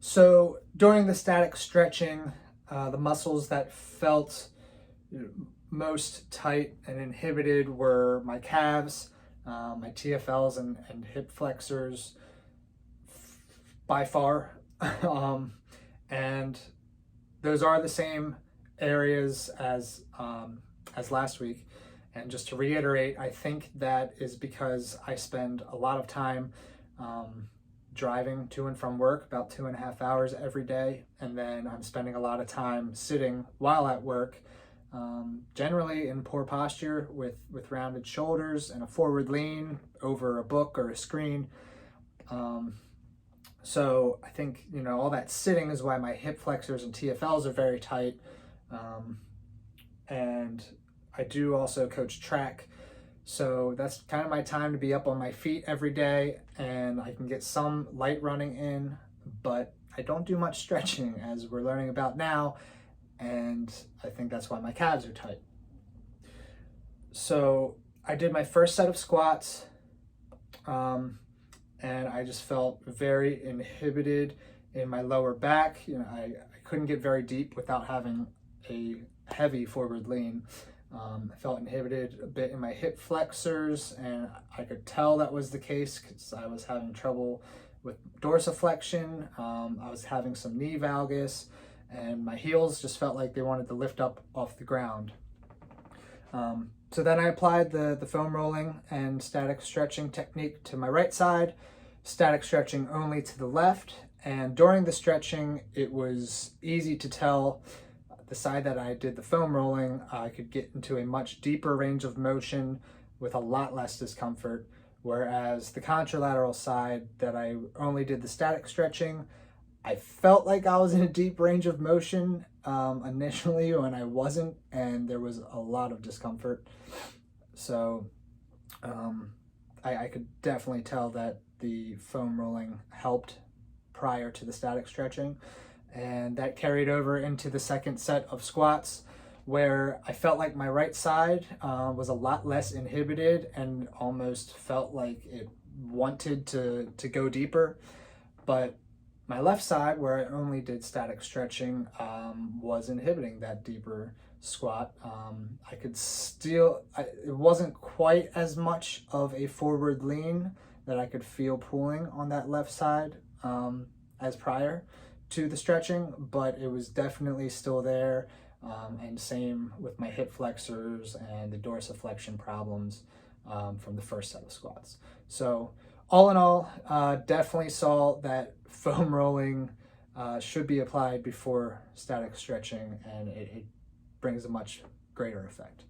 So during the static stretching, the muscles that felt most tight and inhibited were my calves, my TFLs and hip flexors by far. And those are the same areas as last week. And just to reiterate, I think that is because I spend a lot of time driving to and from work, about 2.5 hours every day, and then I'm spending a lot of time sitting while at work, generally in poor posture with rounded shoulders and a forward lean over a book or a screen. So I think, all that sitting is why my hip flexors and TFLs are very tight. And I do also coach track. So that's kind of my time to be up on my feet every day, and I can get some light running in, but I don't do much stretching as we're learning about now. And I think that's why my calves are tight. So I did my first set of squats. And I just felt very inhibited in my lower back. I couldn't get very deep without having a heavy forward lean. I felt inhibited a bit in my hip flexors, and I could tell that was the case because I was having trouble with dorsiflexion. I was having some knee valgus, and my heels just felt like they wanted to lift up off the ground. So then I applied the foam rolling and static stretching technique to my right side, static stretching only to the left. And during the stretching, it was easy to tell the side that I did the foam rolling, I could get into a much deeper range of motion with a lot less discomfort. Whereas the contralateral side that I only did the static stretching, I felt like I was in a deep range of motion initially when I wasn't, and there was a lot of discomfort. So I could definitely tell that the foam rolling helped prior to the static stretching, and that carried over into the second set of squats, where I felt like my right side was a lot less inhibited and almost felt like it wanted to go deeper. But my left side, where I only did static stretching, was inhibiting that deeper squat. I could still, it wasn't quite as much of a forward lean that I could feel pulling on that left side as prior to the stretching, but it was definitely still there. And same with my hip flexors and the dorsiflexion problems from the first set of squats. So all in all, definitely saw that foam rolling should be applied before static stretching, and it brings a much greater effect.